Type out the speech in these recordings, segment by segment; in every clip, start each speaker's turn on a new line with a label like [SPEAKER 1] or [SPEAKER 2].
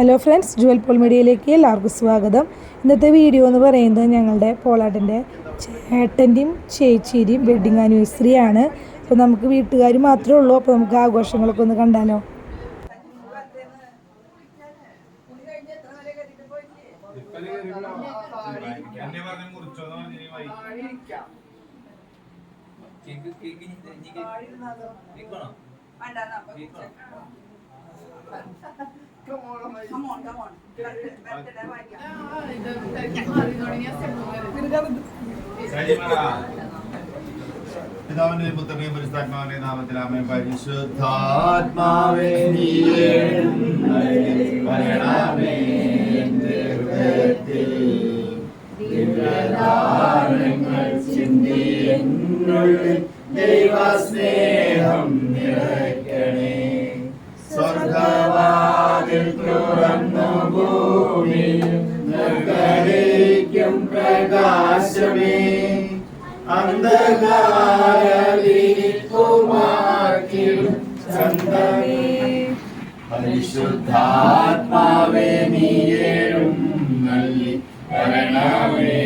[SPEAKER 1] Hello friends, Jual Paul മീഡിയയിലേക്ക് എല്ലാവർക്കും സ്വാഗതം. ഇന്നത്തെ വീഡിയോ എന്ന് പറയുന്നത് ഞങ്ങളുടെ പോളാട്ടിൻ്റെ ചേട്ടൻ്റെയും ചേച്ചിയുടെയും വെഡ്ഡിങ് ആനിവേഴ്സറി ആണ്. അപ്പോൾ നമുക്ക് വീട്ടുകാർ മാത്രമേ ഉള്ളൂ. അപ്പോൾ നമുക്ക് ആഘോഷങ്ങളൊക്കെ ഒന്ന് കണ്ടാലോ.
[SPEAKER 2] പിതാവിന്റെയും പുത്രന്റെയും പരിശുദ്ധാത്മാവിന്റെയും നാമത്തിൽ ആമേൻ. പരിശുദ്ധാത്മാവേ നീയേ വരണമേ എൻ്റെ ഹൃദയത്തിൽ ദിവ്യദാനങ്ങൾ ചിന്തി എന്നുള്ളിൽ ദൈവസ്നേഹം നിറയ്ക്കണേ. സ്വർഗവാതിൽ തുറന്നു ഭൂമിയിൽ നിർഗളിക്കും പ്രകാശമേ. അന്ധകാരവിരിക്കുമാർക്കിടും ചന്ദ്രമേ. പരിശുദ്ധാത്മാവേ നീയേഴും നൽകി വരണമേ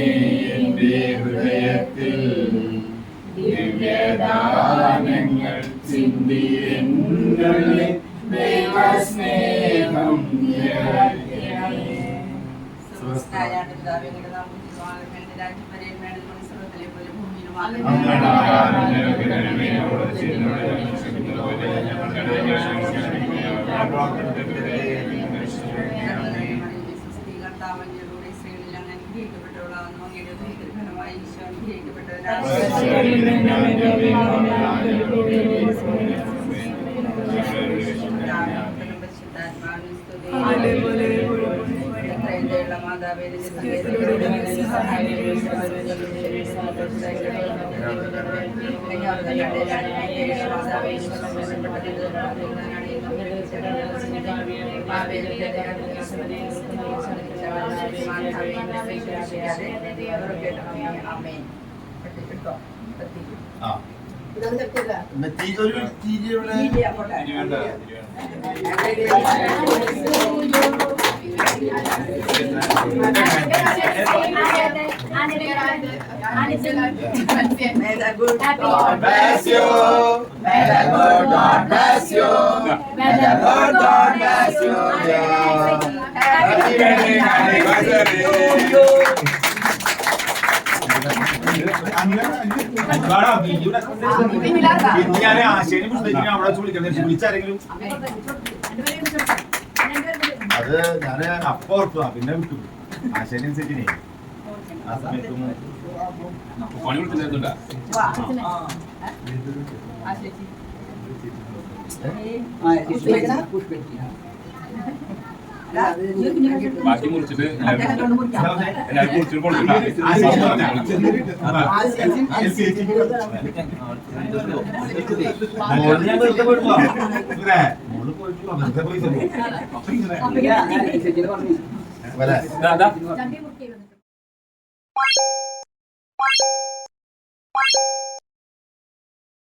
[SPEAKER 2] എൻ്റെ ഹൃദയത്തിൽ ദിവ്യദാനങ്ങൾ ചിന്തി എന്നുള്ളിൽ ദൈവസ്നേഹം നിറയ്ക്കണേ. അത് ഞാൻ അപ്പൊ ഓർത്തു, പിന്നെ വിട്ടു. ആശയനുസരിച്ചിനെ ആ സമയത്തും പണി കൊടുത്തിട്ടുണ്ടാ. ബാക്കി മുറിച്ചിട്ട് പോയിട്ട്